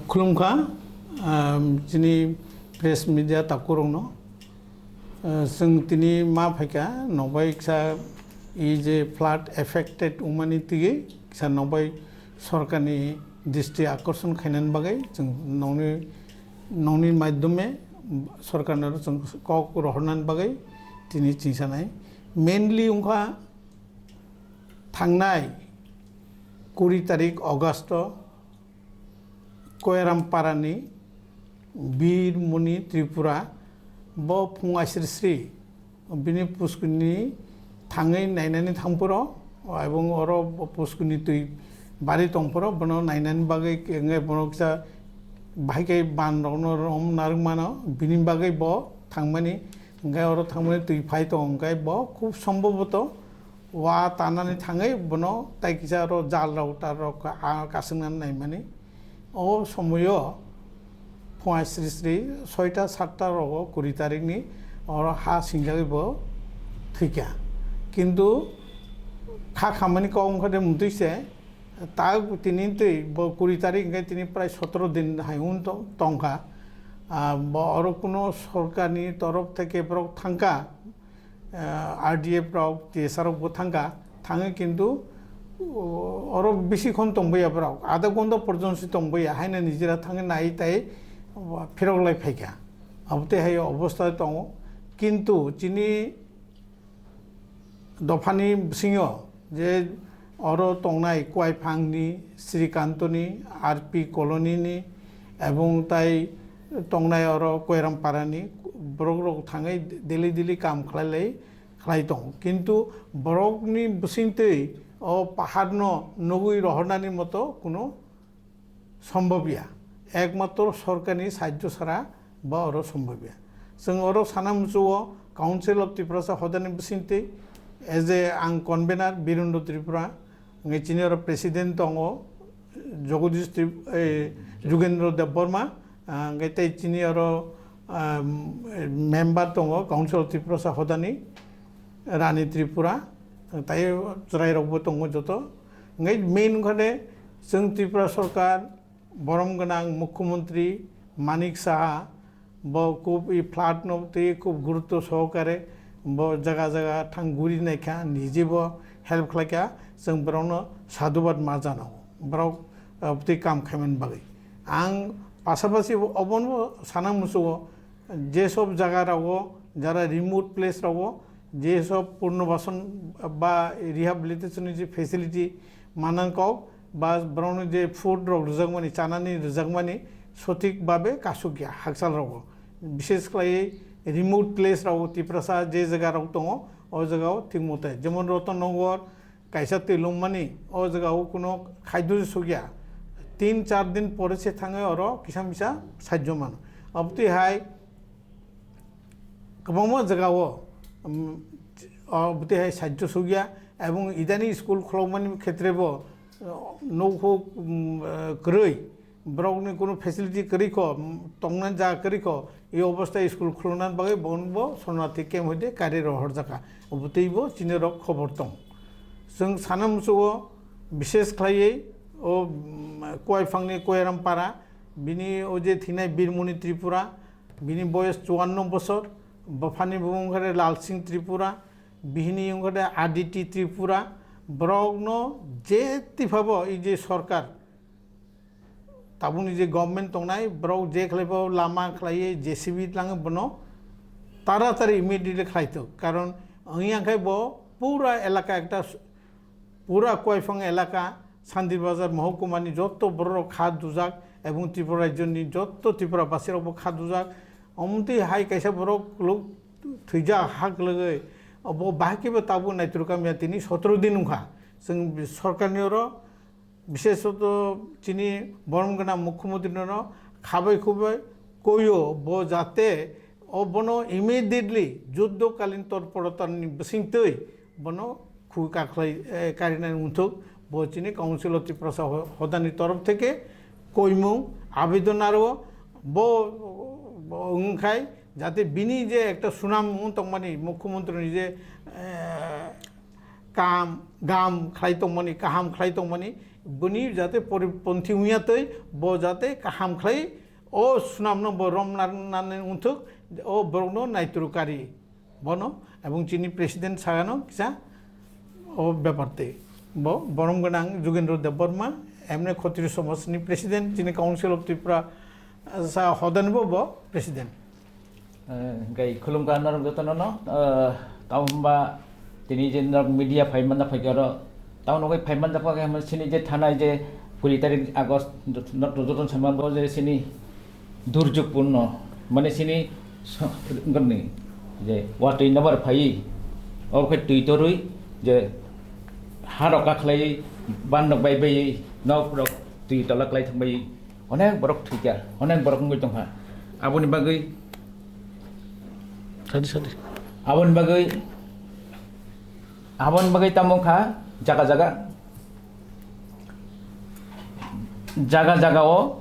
खुलुमखा जिनी press media ताकुरंनो जों तिनी मा फायका नबाय सा ई जे फ्लाड एफेक्टेड उमानी तिगे सा नबाय सरकारनि दृष्टि आकर्षण खायनान बागै जों नौनि माध्यमे सरकारनो जों कक रहरनान बागै तिनी चिंसानाय मेनलि उनखा थांनाय 20 तारिख अगस्त कोयरामपारानि बीरमुनि त्रिपुरा ब फुङा स्रि बिनि पुस्कुनि थाङै नायनानै थांफोरो एबं अर पुस्कुनि तुइ बारि तंफोरो बनो नायनानै बागै केंगे बनो किसा बाहायके बान रम नारमानो बिनि बागै ब थांमानि ओंगाय अर थांमानि तुइ फाय तो ओंगाय ब खूब सम्भवत वा तानानै थाङै बनो ताइ किसा अर जाल राव तार कासंनानै नायमानि ओ समयो फुङा स्रि 6टा 7टा रग 20 तारिखनि और हा सिंजागैबो थैका किन्तु खा खामानि कौ ओंखादे मुतैसे ता तिनि तै 20 तारिख ओंखाय तिनि प्राय 17 दिन हायुन तंखा और कोनो सरकारनि तरफ थेके ब्रक थांका आरडीएफ ब्रक टीएसआर बो थांका थाङो किन्तु और बेसि खन तंबैया ब्रक आधा घंटा पर्यन्त तंबैया हायना निजिरा थाङो नाय ताय फिरगलाय फायका अबते हाय अवस्था दङ किन्तु चिनि दफानि सिङाव जे अर तंनाय कयफांनि श्रीकान्तनि आरपी कलनीनि एवं ताय तंनाय अर कोयरामपारानि ब्रक थाङै दिल्ली काम खालाय दं किन्तु ब्रकनि बुसिंतै ओ पाहाड़नो नगुई रहरनानि मतो कोनो सम्भबिया एकमात्र सरकारनि साहाय्य सारा बा अर सम्भबिया जों अर सानामुचुओ काउन्सिल अफ त्रिपुरा हदानि बुसिंतै एज ए आं कन्वेनार बिरुन्द त्रिपुरा चिनि अर प्रेसिडेन्ट दङ जगदीश जुगेन्द्र देबबर्मा तै चिनि अर मेम्बार दङ काउन्सिल अफ त्रिपुरा हदानि रानी त्रिपुरा ताय जरायरावबो दङ जत मेन ओंखायनो जों त्रिपुरा सरकार बरम गनां मुख्यमंत्री मानिक साहा ब खूब फ्लाड नौते खूब गुरुत्व सहकारे ब जगह जगह थांगुरी नायखा निजेबो हेल्प खालायखा जों ब्रावनो साधुबाद मा जानांगौ ब्राव ती काम खायमोन बागै आं पासापासि अबनो साना मुसुओ जे सब जगह रावो जरा रिमोट प्लेस रावो जे सब पुनर्बासन बा रिहेबिलिटेशन जे फेसिलिटी मानांगौ बा ब्राउन जे फुड रग रजागमानि चानानि रजागमानि सठिक भावे कासुकिया हाकसाल राव विशेष खालायै रिमोट प्लेस राव त्रिपुरासा जे जगह राव दङ ओ जगह ठीक मते जेमन रतननगर कायसा तेलुमानि ओ जगह कोनो खाद्य सुगिया 3-4 दिन परे से थाङो अर किसा मिसा साहाय्य मान अबति हाय गोबां जगह अबति हाय साहाय्य सुगिया एवं इदानी स्कुल खलमानि क्षेत्रेबो नौखौ गरै ब्राउनि कोनो फेसिलिटी करिख तंनान जा करिख ए अवस्था स्कुल खुलनान बागै बनबो शरणार्थी केम्प होदे कार्य रहर जाका अबतैबो चिनेर खबर दं जों सानामुसुओ विशेष खालायै ओ कयफांनि कोयरामपारा बिनि ओ जे थिनाय बीरमुनि त्रिपुरा बिनि बयस 54 बছर बफानि बुंगारे लाल सिंह त्रिपुरा बिहिनि उंगारे आदिति त्रिपुरा ब्रगनो जेति भाबो ई जे सरकार ताबुनि जे गवर्नमेंट तंनाय ब्रग जे खलायबो लामा खलायै जेसीबी लाङो बनो तारातारि इमिडिएटली खायतो कारण अंगियाखाय बो पूरा एलाका एकटा पूरा कयफां एलाका सान्दी बाजार महकुमानि जत्तो बर खा दुजाक एवं त्रिपुरा राज्यनि जत्तो त्रिपुरा बासिरावबो खा दुजाक अमति हाय कैसा बर लोग थैजा हाक लगै अब बाहाकेबो ताबु नायत्रुकामिया तिनि 17 दिन उखा जों सरकारनि अर विशेषत चिनि बरमगना मुख्यमंत्री न खाबै खुबै कयो ब जाते अबनो इमिडिएटली युद्धकालीन तत्परतानि बसिंतै बनो खुकाखलाय कारिनाय उन्थुक ब चिनि काउन्सिल अफ त्रिपुरा हदानि तरफ थेके कयमु आवेदन आरो ब ओंखाय जाते बिनि जे एक सुनाम तंमानि मुख्यमंत्री जे काम गाहाम खालायदोंमोन गाहाम खालायदोंमोन बनि जाते परिपन्थी उयातै ब जाते गाहाम खालाय ओ सुनामनो ब रमनानै उन्थुक ओ बरनो नायतुरुकारि बनो एवं चीनी प्रेसिडेंट सागानो किसा ओ ব্যাপারতে ब बरम गोनां जुगेन्द्र देबबर्मा एमने खत्रि समाजनि प्रेसिडेंट चीनी काउंसिल ऑफ त्रिपुरा सा हदनबो ब president gai khulumka narang jotono no taumba tini je narang media phaiman na phaigaro taun oi phaiman da phaga ham sini je thanai je 20 তারিখ August joton samang bo je sini দুর্যোগপূর্ণ মানে sini Gani যে ওয়াটই নাবার phi অখে টুইটরই যে হারকা খলাই বানক বাইবাই knock টুইটলা খলাই থাকবাই অনেক বরক থিকা অনেক বরক গই দংহা আবনি বাগৈ सादि abon bagai tamongkha jaga o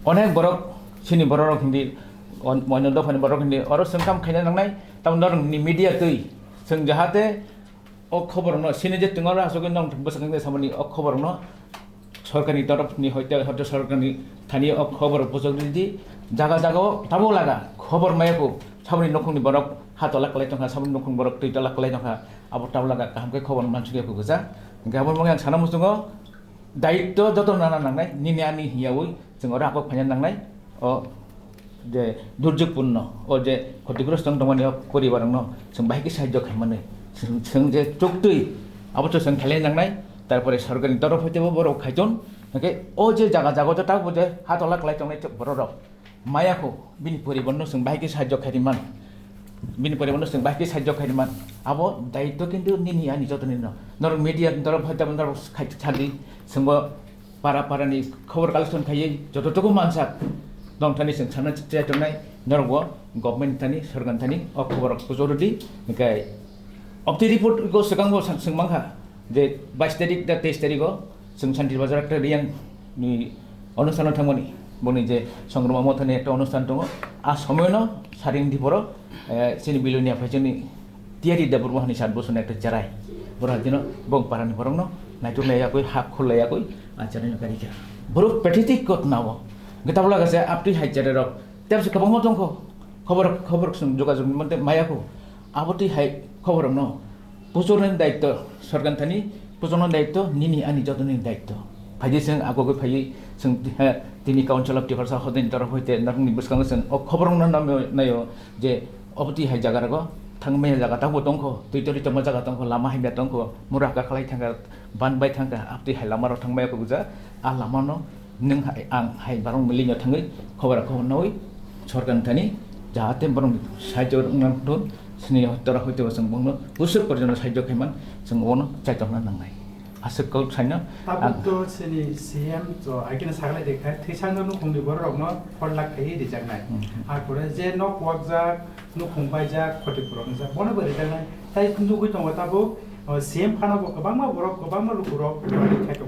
onek borok sini borok hindi mono do phani borok hindi oro sengkam khaina nangnai tam nor ni media tui seng jahate o khobor no sini je tungara asogin nong bosakang samani o khobor no সরকারি তরফ নি হইতে হয়তো সরকারি স্থানীয় খবর উপযোগী জায়গা জায়গাও তাবো লাগা খবর মায়াকো সামনি নখংনি বরক হাতলা কলাই তংখা সামনি নখং বরক তৈতলা কলাই তংখা আবো তাবো লাগা কাহামকে খবর মানসুকে গোজা গাবর মঙ্গে সানা মুসুঙ্গ দায়িত্ব যত নানা নাংনাই নিনিয়ানি হিয়াউই जों अरा आको फायना नांनाय ओ जे दुर्योगपूर्ण ओ जे क्षतिग्रस्त दंमानि परिबारनो जों बाहायके साहाय्य खालामनो जों जे चुक्ति आबोथ जों खेलाय नांनाय তারপরে সরকারি তরফ হইতে বড় খাইজন নাকি ও যে জায়গা জায়গা তো তাও যে হাতলা কলাই তংনাই বড় রক মায়াকো বিনি পরিবর্ণ जों বাহাইকে সাহায্য খাইরিমান বিনি পরিবর্ণ जों বাহাইকে সাহায্য খাইরিমান আবো দায়িত্ব কিন্তু নিনি আনি যতনি নর মিডিয়া তরফ হইতে নর খাইতে ছালি जों পারানি খবর কালেকশন খাইयै যতটুকু মানসা দংথানি जों সানা চিয়াতনাই নরগো গভর্নমেন্ট थानि सरकार थानि अ खबर जरुरी नाय अफ दि रिपोर्ट को सिगांगो सोंमांखा जे 22 तारिख दा 23 तारिखो जों शान्ति बाजार একটা রিয়াং नि অনুষ্ঠান थांमोनि बनि जे संग्राम मथनि একটা অনুষ্ঠান दङ आ समयनो सारिंदि बर सिनि बिलुनिया फाइजनि तियारि दा बरमानि 7 बोसोरनि একটা जाराय बरा दिनो बं पारानि बरंनो नायटुलायाखै हाक खलायाखै आचारनि गारिका बर पेथितिक कतनाव गताबला गासे आपति हाइचारे रक त्याबसे खबंग दंखो खबर जों जोगाजोग मते मायाखौ आबति हाइ खबरनो पुजोरनि दायित्व सरकार थानि पुजोरनि दायित्व निनि आनि जतनि दायित्व फाइजे जों आगोगै फाइयै जों दिनै काउन्सिल अफ त्रिपुरा हदनि तरफ हइते नरनि बसखाङो जों खबरनो नायो जे अबति हाइ जागारगो थांमै जागा ताबो दंखो तैतरि तम जागा दंखो लामा हाइना दंखो मुराका खालाय थांगा बानबाय थांगा आपति हाइ लामाराव थांबायखौ गुजा आ लामानो नों आं हाइ बारं मिलिनो थाङै खबरखौ नय सरकार थानि जाहाथे बारं साहाय्य नांदों स्नि हत्तर हयतो जों बुंनो बोसोर पर्यन्त साहाय्य खायमान जों अनो जायतना नांनाय आसोखौ साइनो ताबुतो सिनि सीएम जो आइकिन सागलाय देखा थैसांनो नुखुंनि बररनो फरलाख खाय दिजांनाय आरपुरे जे न पवजा नुखुंबाय जा खटिपुरनो जा बनो बोरै जानाय ताइ नुगै दङ ताबु सीएम फानाबो गोबांमा बरक गोबांमा लुकुरक खायतो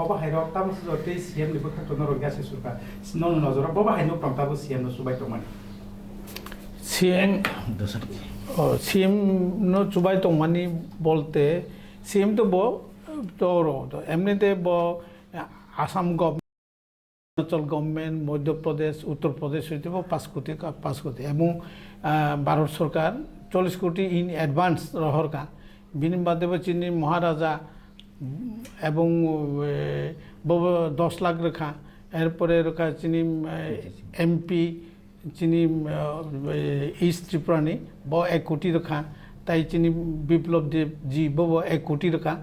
अबा हायरक ताबु जते सीएम निबो खायतो नर ग्यासे सुरका नन नजर बबा हायनो प्रमताबु सीएम नो सुबाय दंमोन सीएम नो चुबाई तंमानी बोलते सीएम तो बो तो एमने ते बो आसाम गवर्नमेंट अरुणाचल गवर्नमेंट मध्य प्रदेश उत्तर प्रदेश हইতে बो 5 कोटी एवं भारत सरकार 40 कोटी इन एडवांस रहर का बिनि बादे चिनी महाराजा एवं बो 10 लाख रखा एरपरे रखा चिनी एमपी चिनी ईस्ट त्रिपुरानी ब 1 कोटी रखा ताई चिनी विप्लव देव जी बो 1 कोटी रखा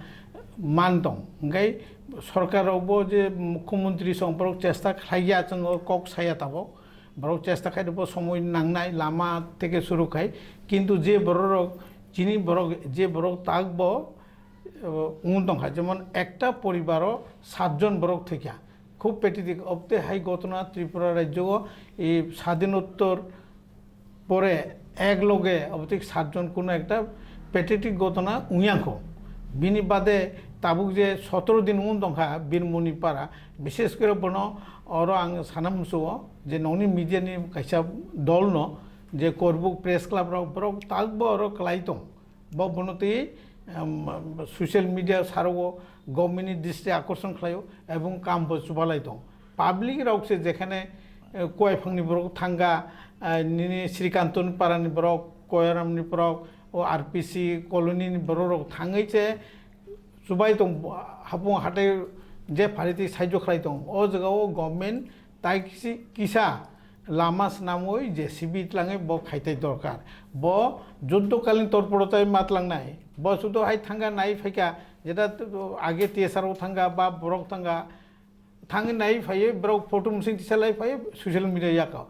मान दं ओंखाय सरकारावबो जे मुख्यमंत्री संपर्क चेष्टा खालाया जों कक साया ताबो बरक चेष्टा खायदो समय नांनाय लामा থেকে শুরু খায় কিন্তু যে বড় চিনি বড় যে বড় তাকব উন্নতখা যেমন একটা পরিবারও 7 জন বড় থেকে খুব পেটিদিক অবতে হাই ঘটনা ত্রিপুরা রাজ্য এই স্বাধীনোত্তর পরে এক লগে অবতিক 7 জন কোনো একটা পেটিটিক ঘটনা উইয়াখো বিনি বাদে তাবুক যে 17 दिन उन दंखा बिरमुनि पारा विशेष करे बनो और आं सानामसो जे नौनि मीडियानि कायसा दल न जे करबुक प्रेस क्लब रो ताकबो और क्लाइतो ब बनते ससियेल मिडिया सारावो गभर्नमेंटनि दृष्टि आकर्षण खालायो एवं कामबो सुबालाय दं पाब्लिक रावसे जेखाने कय फांनि बरक थांगा निनि श्रीकान्तनि पारानि बरक कयरामनि बरक ओ आरपीसी कॉलोनी बरक थाङैसे सुबाय दं हाबुं हाथाय जे फारिति सायज खालाय दं ओ जगाव गभर्नमेंट ताइ किसा लामा नामोय जेसीबी लाङै ब खायथाय दरकार ब जुद्धकालीन तत्परताय मात लांनाय ब सुदो हाय थांगा नाय फायका जेदा आगे टीएसआर थांगा बा बरक थांगा थाङै नाय फायो बरक फटो मुसिं तिसालाय फायो ससियेल मिडिया याका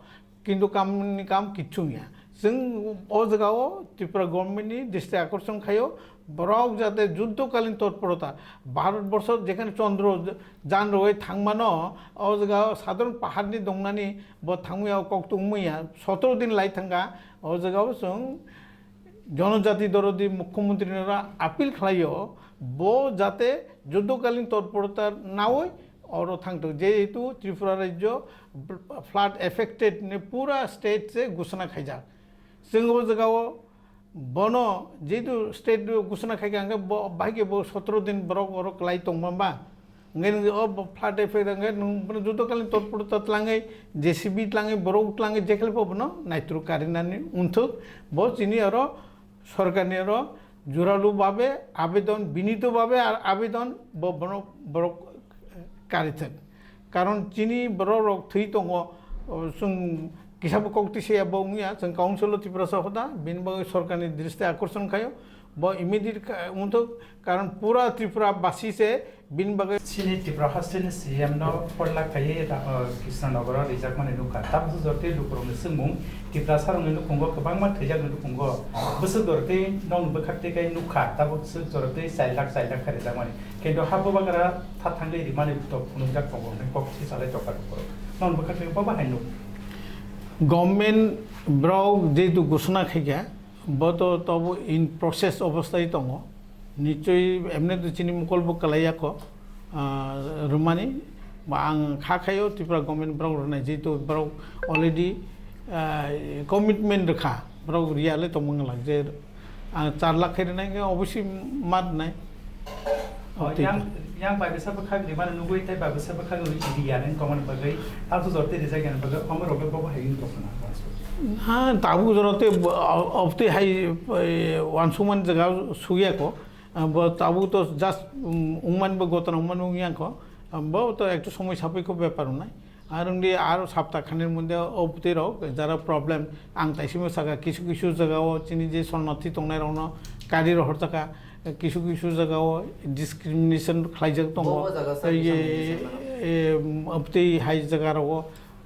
किन्तु कामनि काम किच्छु गैया जों ओ जगाव त्रिपुरा गभर्नमेंटनि दृष्टि आकर्षण खायो बरक जाते जुद्धकालीन तत्परता भारतवर्ष जेखाने चंद्र जान रय थांमानो ओ जगाव साधारण पाहाड़नि दंनानि ब थांमैया कक्तुमैया 17 दिन लाई थांगा ओ जगाव जों जनजाति दरदी मुख्यमंत्रीरा आपिल खालायो ब जाते जुद्धकालीन तत्परता नावै और थांतो जेहेतु त्रिपुरा राज्य फ्लाड एफेक्टेड ने पूरा स्टेट से घोषणा खायजा जों जगाव बनो जेहेतु स्टेट घोषणा खायगा बाहागे 17 दिन बरक बरक लाई दंबा फ्लाड एफेक्ट जुद्धकालीन तत्परता लाङै जेसीबी लाङै बरक लाङै जेखेल पबनो नाइट्रु कारिनानि उन्थुक ब जिनि आरो सरकारनि आरो जुरालु भावे आवेदन विनीत भावे आवेदन ब बरक कारिथों कारण चीनी बरक थै दङ जों किसाबो कक्तिसे बावनिया जों काउन्सिल त्रिपुरा सभा बिनि बागै सरकारनि दृष्टि आकर्षण खायो ब इमिडिएट उन्थुक कारण पूरा त्रिपुरा बासी से बिनि बागै सिनि त्रिपुरा हास्टेल सीएम नो फरला खाये कृष्णनगर रिजार्व माने नुखा ताब जरते लुकुरनो सोंमुं त्रिपुरा सारंनो नुखुंगो गोबां मा थैजागनो नुखुंगो बोसो दरते नं बखाते काय नुखा ताब बोसो दरते साइलाक खारिजा माने किन्तु हाबो बागरा था थांगै रिमाने तो फुनुजा खंगो ने कक्ति सालाय तकार नं बखाते बाबा हायनु गभर्नमेंट ब्राउ जेहेतु घोषणा खायगा बत तब इन प्रसेस अवस्था दङ निश्चय एमने तो चिनी मुकलबो कलायाक रुमानी आं खाखायो त्रिपुरा गभर्नमेंट ब्राउ रनाय जेहेतु ब्राउ अलरेडी कमिटमेंट रखा ब्राउ रियाले तो मंगला जे 4 लाख खैरनाय अवश्य मात नाय yang bai bisa bakal di mana nunggu itu bai bisa bakal nunggu dia nen kawan bagai tahu zorte desa kan bagai amar oke bawa hayin to kana हाँ ताबू जरूरते अब ते हाई वांसुमन जगह सुया को अब ताबू तो जस्ट उमान बगोतन उमान उंगिया को अब तो एक तो समय सापे को व्यापार नहीं আর উনি আর সপ্তাহখানের মধ্যে অবতে রক যারা প্রবলেম আং তাইসিমে সাকা কিছু কিছু জায়গাও চিনি যে শরণার্থী তংনাই রওনা কারি রহর থাকা কিছু কিছু জায়গাও ডিসক্রিমিনেশন খাইজাক দङ অবতে হাই জায়গারাও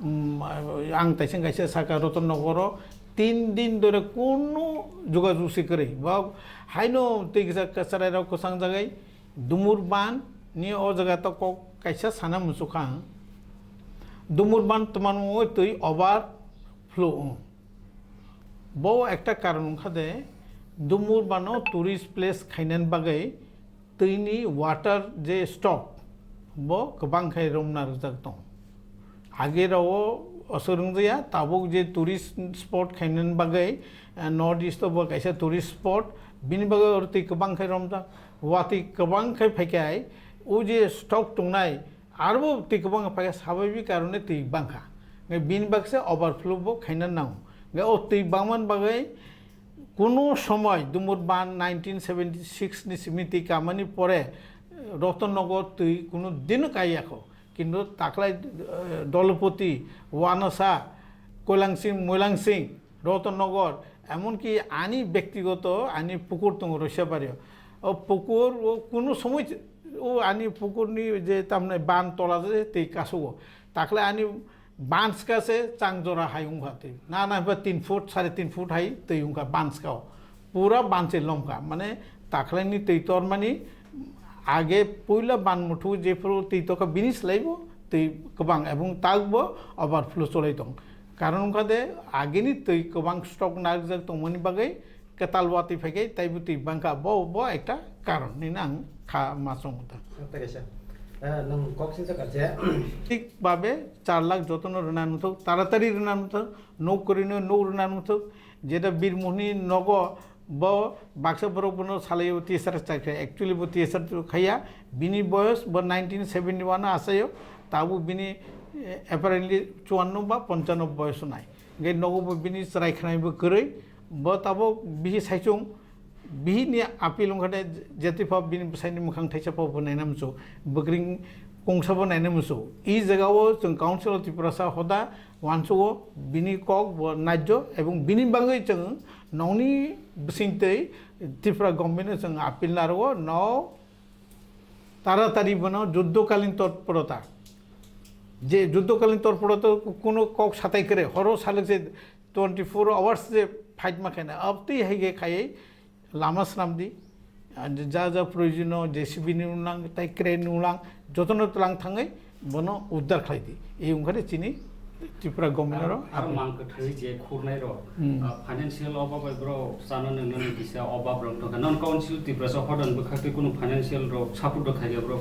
आं ताइसें गाइसे साका रतन नगर 3 दिन धरे कोनो जुगाजुगसि करे बा हाइनो तैसा कचराय राव कोसां जागाय दुमुर बान नि ओ जगह त को काइसा साना मुसुखा दुमुर बान तमानो तै ओभार फ्लो बो एकटा कारण खादे दुमुर बानो टूरिस्ट प्लेस खाइनान बागै तैनि वाटार जे स्टक बो गोबां खाय रमना रजाक दं आगे राव असरंजया ताबुक जे टूरिस्ट स्पॉट खाइनन बागै नॉर्थ ईस्ट बो कैसा टूरिस्ट स्पॉट बिनि बागै अरति गोबां खाय रमजा वाति गोबां खाय फैखाय ओ जे स्टक टंनाय आरबो ति गोबां फैखा स्वाभाविक कारणे ति बांखा बिनि बागसे ओभारफ्लो बो खाइनन नांगौ ओ ति बांमान बागै कोनो समय दुमुर बान 1976 नि समिति कामानि परे रतननगर ति कोनो दिन कायाखौ কিন্তু তাকলাই দলপতি ওয়ানসা কৈলাংসিং মৈলাংসিং রতননগর এমনকি আনি ব্যক্তিগত আনি পুকুর দङ রসিয়াবাড়িयाव পুকুর ও কোনো সময় ও আনি পুকুরনি যে তামনে বান তলা যে তে কাসুগো তাকলাই আনি বান্স কাছে চাংজরা হাইউंखाते না না 3 ফুট 3.5 ফুট হাই তৈउंखा बांसकाव पूरा बांसे लमका माने ताकलायनि तैतर मानि आगे पहिला बानमुठु जेफोर तैतका बिनिस लाइबो तै गोबां एबं तागबो ओभारफ्लो चलाय दं कारण खादे आगेनि तै गोबां स्टक नागजाक दंमोन बागै केतालवाति फैगै ताइबो तै बांका बो बो एकटा कारण नि आं खा मासंता तगेसा नों कक्सिन जागारजे ठीक भाबे 4 लाख जतन रुनानुथ तारातारि रुनानुथ नो करिनो नो रुनानुथ जेटा बीरमोहनी नग bo baksa borok bono salayo TSR chakhe actually bo TSR khaya bini boyos bo 1971 asayo tabu bini apparently 54 ba 55 boyos nai ngai nogo bo bini sarai khanai bo koroi bo tabo bihi saichung bihi ni apil ungkhane jeti pha bini saini mukhang thaisa pha bo nainam so bogring kongsa nainam so ei jagao jong council of Tripura sa hoda wanso bini kok bo najjo ebong bini bangai jong nongni bisingtei Tripura government jong apil naro no তাড়াতাড়ি বানাও যুদ্ধকালীন তৎপরতা যে যুদ্ধকালীন তৎপরতা কোনো cock সাতাই করে হরো সালে যে 24 আওয়ার্স যে ফাইট মাখায় না আপতেই হেগে খাইয়ে লামা স্নাম দি যা যা প্রয়োজনীয় জেসিবি নুলাং তাই ক্রেন নুলাং যতন তলাং থাঙে বনো উদ্ধার খাই দি এই ওখানে চিনি ত্রিপুরা গভর্নমেন্টর আর মাংক থৈ যে খুরনাই র ফাইনান্সিয়াল অভাব ব্র সানো নন দিসা অভাব রং তো নন কাউন্সিল ত্রিপুরা সহদন বখাতে কোনো ফাইনান্সিয়াল র সাপোর্ট খাইয়া ব্র